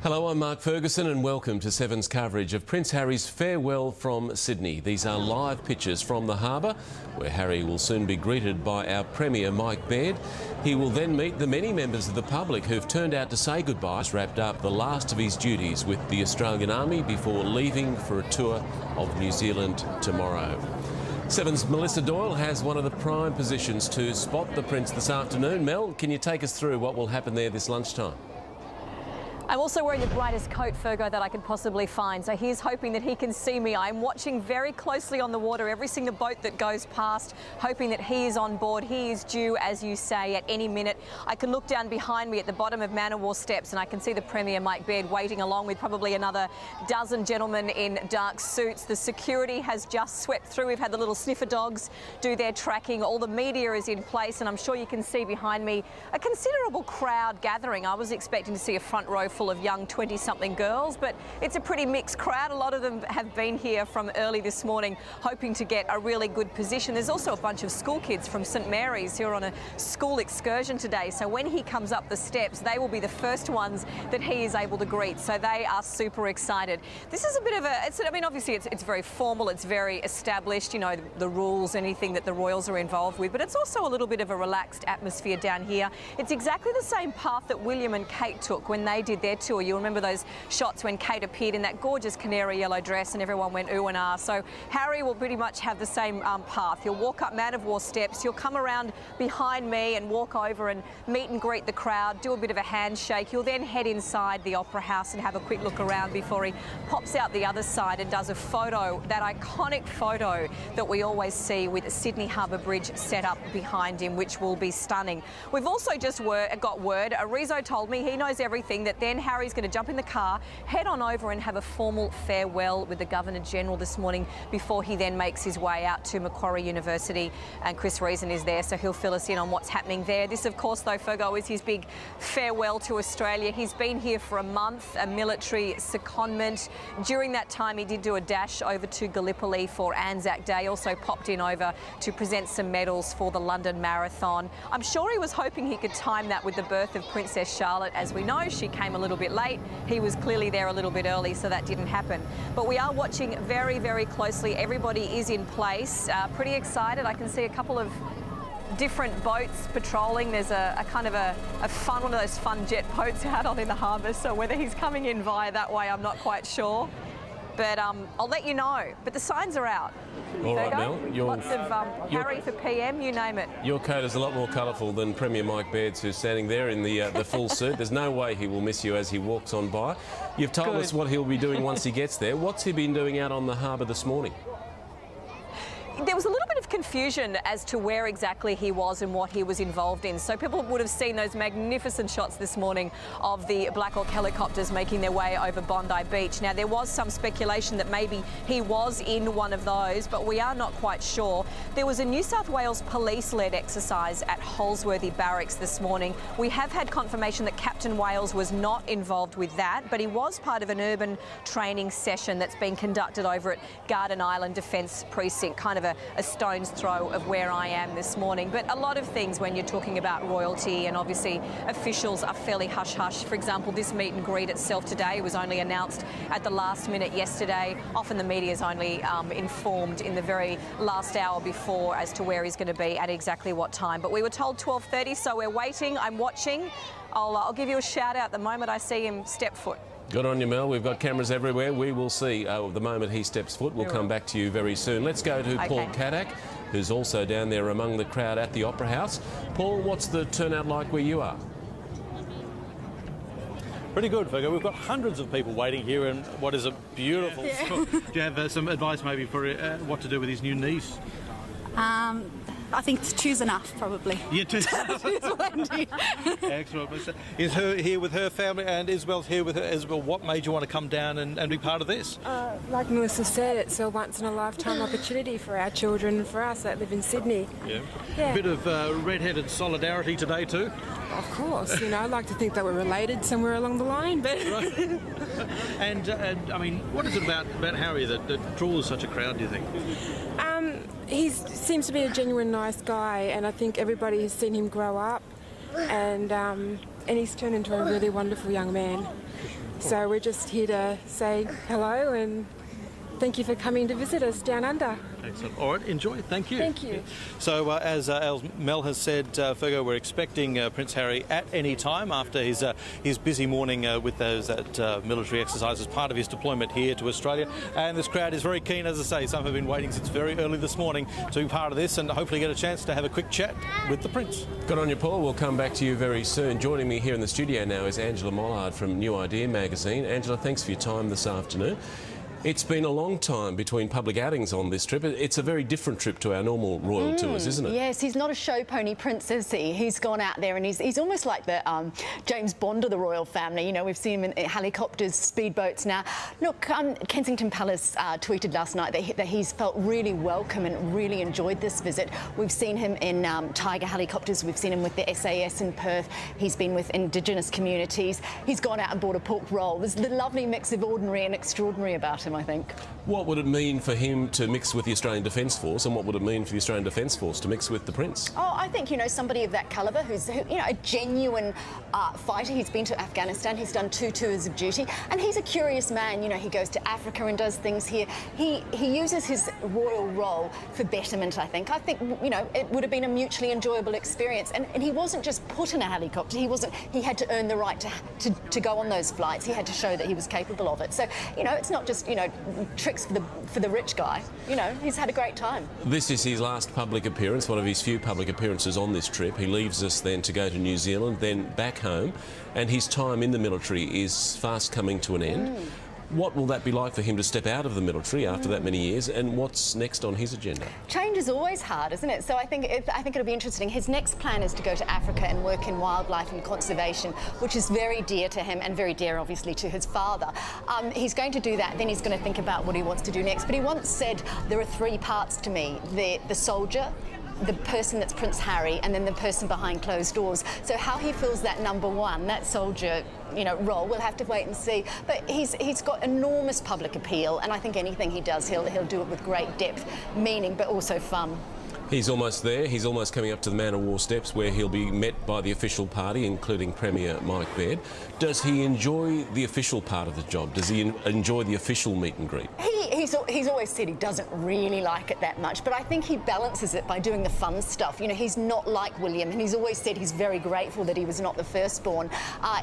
Hello, I'm Mark Ferguson and welcome to Seven's coverage of Prince Harry's farewell from Sydney. These are live pictures from the harbour, where Harry will soon be greeted by our Premier Mike Baird. He will then meet the many members of the public who've turned out to say goodbye. He's wrapped up the last of his duties with the Australian Army before leaving for a tour of New Zealand tomorrow. Seven's Melissa Doyle has one of the prime positions to spot the Prince this afternoon. Mel, can you take us through what will happen there this lunchtime? I'm also wearing the brightest coat, Fergo, that I could possibly find. So he's hoping that he can see me. I'm watching very closely on the water, every single boat that goes past, hoping that he is on board. He is due, as you say, at any minute. I can look down behind me at the bottom of Man of War steps and I can see the Premier Mike Baird waiting along with probably another dozen gentlemen in dark suits. The security has just swept through. We've had the little sniffer dogs do their tracking. All the media is in place and I'm sure you can see behind me a considerable crowd gathering. I was expecting to see a front row full of young 20-something girls, but it's a pretty mixed crowd. A lot of them have been here from early this morning hoping to get a really good position. There's also a bunch of school kids from St Mary's who are on a school excursion today, so when he comes up the steps they will be the first ones that he is able to greet, so they are super excited. This is a bit of a, I mean obviously it's very formal, it's very established, you know, the rules, anything that the royals are involved with, but it's also a little bit of a relaxed atmosphere down here. It's exactly the same path that William and Kate took when they did their tour. You'll remember those shots when Kate appeared in that gorgeous canary yellow dress and everyone went ooh and ah. So Harry will pretty much have the same path. He'll walk up Man of War steps, he'll come around behind me and walk over and meet and greet the crowd, do a bit of a handshake. He'll then head inside the Opera House and have a quick look around before he pops out the other side and does a photo, that iconic photo that we always see with Sydney Harbour Bridge set up behind him, which will be stunning. We've also just got word, Rizzo told me, he knows everything, that then Harry's going to jump in the car, head on over and have a formal farewell with the Governor-General this morning before he then makes his way out to Macquarie University, and Chris Reason is there, so he'll fill us in on what's happening there. This, of course, though, Fergo, is his big farewell to Australia. He's been here for a month, a military secondment. During that time, he did do a dash over to Gallipoli for Anzac Day, also popped in over to present some medals for the London Marathon. I'm sure he was hoping he could time that with the birth of Princess Charlotte. As we know, she came a little bit late. He was clearly there a little bit early, so that didn't happen. But we are watching very, very closely. Everybody is in place. Pretty excited. I can see a couple of different boats patrolling. There's a kind of a fun, one of those fun jet boats out on in the harbour. So whether he's coming in via that way, I'm not quite sure. But I'll let you know. But the signs are out. All right, Mel. Lots of Harry for PM, you name it. Your coat is a lot more colourful than Premier Mike Baird's, who's standing there in the full suit. There's no way he will miss you as he walks on by. You've told us what he'll be doing once he gets there. What's he been doing out on the harbour this morning? There was a little bit of confusion as to where exactly he was and what he was involved in. So people would have seen those magnificent shots this morning of the Black Hawk helicopters making their way over Bondi Beach. Now, there was some speculation that maybe he was in one of those, but we are not quite sure. There was a New South Wales police-led exercise at Holsworthy Barracks this morning. We have had confirmation that Captain Wales was not involved with that, but he was part of an urban training session that's been conducted over at Garden Island Defence Precinct, kind of a stone's throw of where I am this morning. But a lot of things when you're talking about royalty, and obviously officials are fairly hush-hush. For example, this meet and greet itself today was only announced at the last minute yesterday. Often the media is only informed in the very last hour before as to where he's going to be at exactly what time. But we were told 12:30, so we're waiting. I'm watching. I'll give you a shout out the moment I see him step foot. Good on you, Mel. We've got cameras everywhere. We will see the moment he steps foot. We'll come back to you very soon. Let's go to Paul Caddack, who's also down there among the crowd at the Opera House. Paul, what's the turnout like where you are? Pretty good, Fergo. We've got hundreds of people waiting here in what is a beautiful school. Do you have some advice maybe for what to do with his new niece? I think choose enough, probably. Yeah, choose plenty. Excellent. Is her here with her family and Isabel's here with her? Isabel, what made you want to come down and be part of this? Like Melissa said, it's a once-in-a-lifetime opportunity for our children and for us that live in Sydney. Yeah. A bit of red-headed solidarity today too? Of course. You know, I'd like to think that we're related somewhere along the line, but... Right. And I mean, what is it about Harry that draws such a crowd, do you think? He seems to be a genuine nice guy, and I think everybody has seen him grow up, and he's turned into a really wonderful young man. So we're just here to say hello and thank you for coming to visit us down under. Excellent. All right, enjoy. Thank you. Thank you. So, as Mel has said, Fergo, we're expecting Prince Harry at any time after his busy morning with those military exercises, part of his deployment here to Australia. And this crowd is very keen, as I say. Some have been waiting since very early this morning to be part of this and hopefully get a chance to have a quick chat with the Prince. Good on you, Paul. We'll come back to you very soon. Joining me here in the studio now is Angela Mollard from New Idea magazine. Angela, thanks for your time this afternoon. It's been a long time between public outings on this trip. It's a very different trip to our normal royal tours, isn't it? Yes, he's not a show pony prince, is he? He's gone out there and he's almost like the James Bond of the royal family. You know, we've seen him in helicopters, speedboats now. Look, Kensington Palace tweeted last night that he's felt really welcome and really enjoyed this visit. We've seen him in Tiger helicopters. We've seen him with the SAS in Perth. He's been with Indigenous communities. He's gone out and bought a pork roll. There's the lovely mix of ordinary and extraordinary about him, I think. What would it mean for him to mix with the Australian Defence Force, and what would it mean for the Australian Defence Force to mix with the Prince? Oh, I think, you know, somebody of that calibre who's you know, a genuine fighter. He's been to Afghanistan, he's done 2 tours of duty, and he's a curious man. You know, he goes to Africa and does things here. He uses his royal role for betterment, I think. I think, you know, it would have been a mutually enjoyable experience. And he wasn't just put in a helicopter. He had to earn the right to go on those flights. He had to show that he was capable of it. So, you know, it's not just, you know, tricks for the rich guy. You know, he's had a great time. This is his last public appearance, one of his few public appearances on this trip. He leaves us then to go to New Zealand, then back home, and his time in the military is fast coming to an end. What will that be like for him to step out of the military after that many years, and what's next on his agenda? Change is always hard, isn't it? So I think it'll be interesting. His next plan is to go to Africa and work in wildlife and conservation, which is very dear to him and very dear, obviously, to his father. He's going to do that, then he's going to think about what he wants to do next. But he once said, there are 3 parts to me: the soldier, the person that's Prince Harry, and then the person behind closed doors. So how he fills that number 1, that soldier, you know, role, we'll have to wait and see. But he's got enormous public appeal, and I think anything he does, he'll do it with great depth, meaning, but also fun. He's almost there. He's almost coming up to the Man of War steps, where he'll be met by the official party, including Premier Mike Baird. Does he enjoy the official part of the job? Does he enjoy the official meet and greet? He's always said he doesn't really like it that much, but I think he balances it by doing the fun stuff. You know, he's not like William, and he's always said he's very grateful that he was not the firstborn.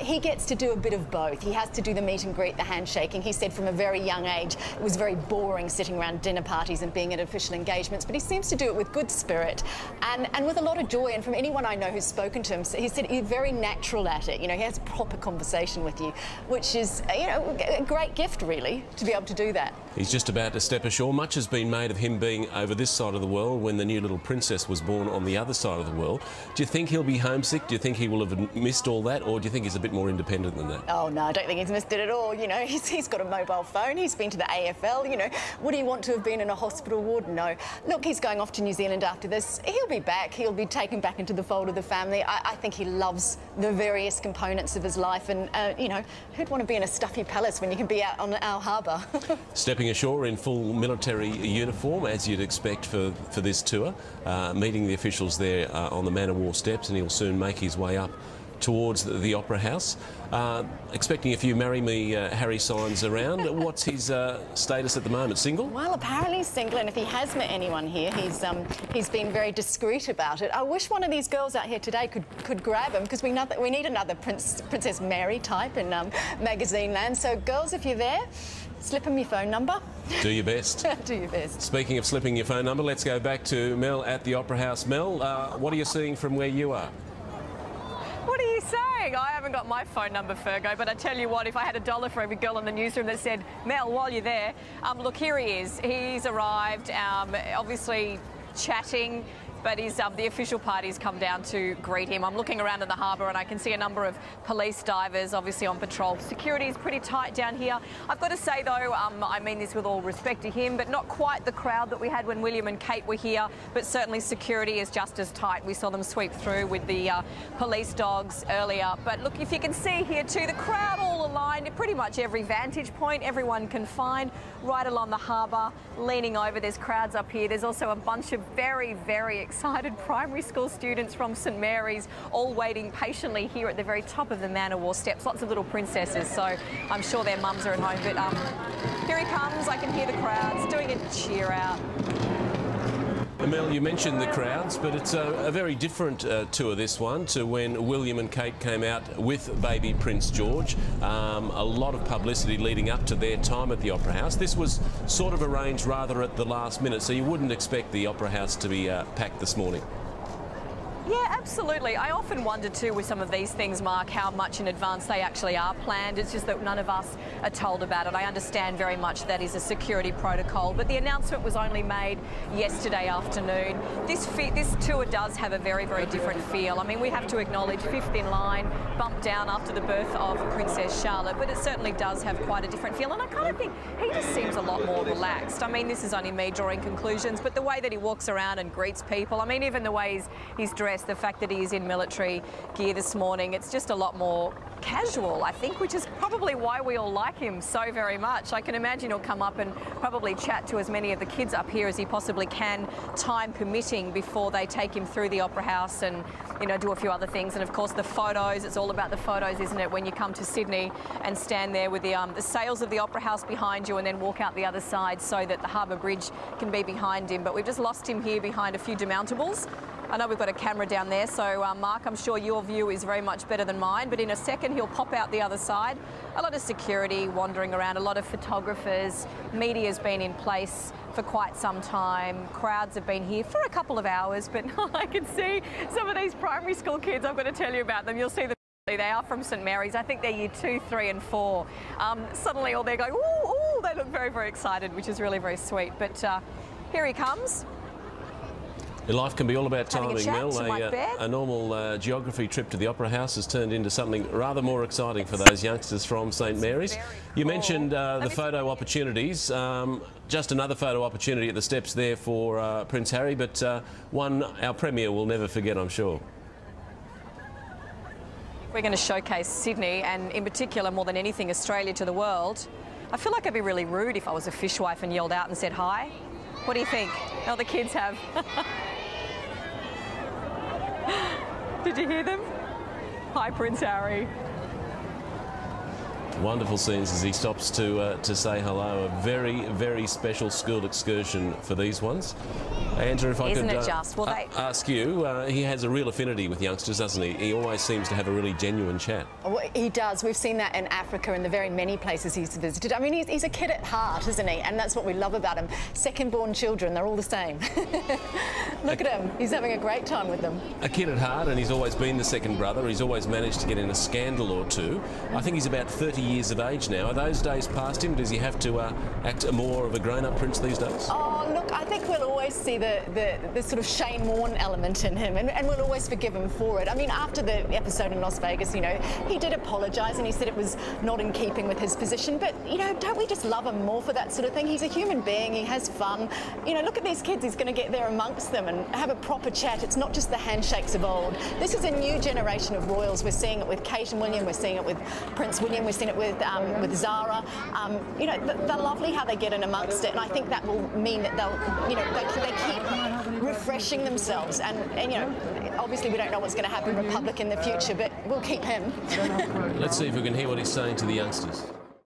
He gets to do a bit of both. He has to do the meet and greet, the handshaking. He said from a very young age it was very boring sitting around dinner parties and being at official engagements, but he seems to do it with good spirit and with a lot of joy. And from anyone I know who's spoken to him, he said he's very natural at it. You know, he has a proper conversation with you, which is, you know, a great gift, really, to be able to do that. He's just about to step ashore. Much has been made of him being over this side of the world when the new little princess was born on the other side of the world. Do you think he'll be homesick? Do you think he will have missed all that, or do you think he's a bit more independent than that? Oh, no, I don't think he's missed it at all. You know, he's got a mobile phone. He's been to the AFL. You know, would he want to have been in a hospital ward? No. Look, he's going off to New Zealand after this. He'll be back. He'll be taken back into the fold of the family. I think he loves the various components of his life, and, you know, who'd want to be in a stuffy palace when you can be out on our harbour? Stepping ashore in full military uniform, as you'd expect for this tour, meeting the officials there on the Man of War steps, and he'll soon make his way up towards the Opera House. Expecting a few Marry Me Harry signs around. What's his status at the moment? Single? Well, apparently he's single, and if he has met anyone here, he's been very discreet about it. I wish one of these girls out here today could grab him, because we need another Princess Mary type in magazine land. So, girls, if you're there, slip him your phone number. Do your best. Do your best. Speaking of slipping your phone number, let's go back to Mel at the Opera House. Mel, what are you seeing from where you are? What are you saying? I haven't got my phone number, Fergo, but I tell you what, if I had $1 for every girl in the newsroom that said, Mel, while you're there, look, here he is. He's arrived, obviously chatting, but the official party's come down to greet him. I'm looking around in the harbour and I can see a number of police divers obviously on patrol. Security is pretty tight down here. I've got to say though, I mean this with all respect to him, but not quite the crowd that we had when William and Kate were here, but certainly security is just as tight. We saw them sweep through with the police dogs earlier. But look, if you can see here too, the crowd all aligned at pretty much every vantage point everyone can find right along the harbour, leaning over. There's crowds up here. There's also a bunch of very, very excited primary school students from St Mary's all waiting patiently here at the very top of the Manor War steps. Lots of little princesses, so I'm sure their mums are at home. But here he comes. I can hear the crowds doing a cheer out. Mel, you mentioned the crowds, but it's a very different tour, this one, to when William and Kate came out with baby Prince George. A lot of publicity leading up to their time at the Opera House. This was sort of arranged rather at the last minute, so you wouldn't expect the Opera House to be packed this morning. Yeah, absolutely. I often wonder too with some of these things, Mark, how much in advance they actually are planned. It's just that none of us are told about it. I understand very much that is a security protocol, but the announcement was only made yesterday afternoon. This tour does have a very, very different feel. I mean, we have to acknowledge fifth in line, bumped down after the birth of Princess Charlotte, but it certainly does have quite a different feel. And I kind of think he just seems a lot more relaxed. I mean, this is only me drawing conclusions, but the way that he walks around and greets people, I mean, even the way he's dressed, the fact that he is in military gear this morning, it's just a lot more casual, I think, which is probably why we all like him so very much. I can imagine he'll come up and probably chat to as many of the kids up here as he possibly can, time permitting, before they take him through the Opera House and, you know, do a few other things. And of course the photos, it's all about the photos, isn't it, when you come to Sydney and stand there with the sails of the Opera House behind you and then walk out the other side so that the Harbour Bridge can be behind him. But we've just lost him here behind a few demountables. I know we've got a camera down there, so Mark, I'm sure your view is very much better than mine, but in a second he'll pop out the other side. A lot of security wandering around, a lot of photographers, media's been in place for quite some time. Crowds have been here for a couple of hours, but I can see some of these primary school kids, I've got to tell you about them. You'll see them. They are from St Mary's. I think they're year 2, 3 and 4. Suddenly all they're going, ooh, ooh, they look very, very excited, which is really very sweet. But here he comes. Life can be all about timing, Mel. A normal geography trip to the Opera House has turned into something rather more exciting for those youngsters from St Mary's. You mentioned the photo opportunities. Just another photo opportunity at the steps there for Prince Harry, but one our Premier will never forget, I'm sure. We're going to showcase Sydney and, in particular, more than anything, Australia to the world. I feel like I'd be really rude if I was a fishwife and yelled out and said hi. What do you think? Oh, the kids have. Did you hear them? Hi, Prince Harry. Wonderful scenes as he stops to say hello. A very, very special school excursion for these ones. Andrew, if I could ask you, he has a real affinity with youngsters, doesn't he? He always seems to have a really genuine chat. Well, he does. We've seen that in Africa and the very many places he's visited. I mean, he's a kid at heart, isn't he? And that's what we love about him. Second-born children, they're all the same. Look at him. He's having a great time with them. A kid at heart, and he's always been the second brother. He's always managed to get in a scandal or two. I think he's about 30 years of age now. Are those days past him? Does he have to act more of a grown-up prince these days? Oh, look, I think we'll always see the sort of Shane Warne element in him, and we'll always forgive him for it. I mean, after the episode in Las Vegas, you know, he did apologise and he said it was not in keeping with his position, but, you know, don't we just love him more for that sort of thing? He's a human being, he has fun. You know, look at these kids, he's going to get there amongst them and have a proper chat. It's not just the handshakes of old. This is a new generation of royals. We're seeing it with Kate and William, we're seeing it with Prince William, we're seeing it with Zara. You know, they're lovely how they get in amongst it, and I think that will mean that they'll, you know, they keep refreshing themselves, and you know, obviously we don't know what's going to happen Republic in the future, but we'll keep him. Let's see if we can hear what he's saying to the youngsters.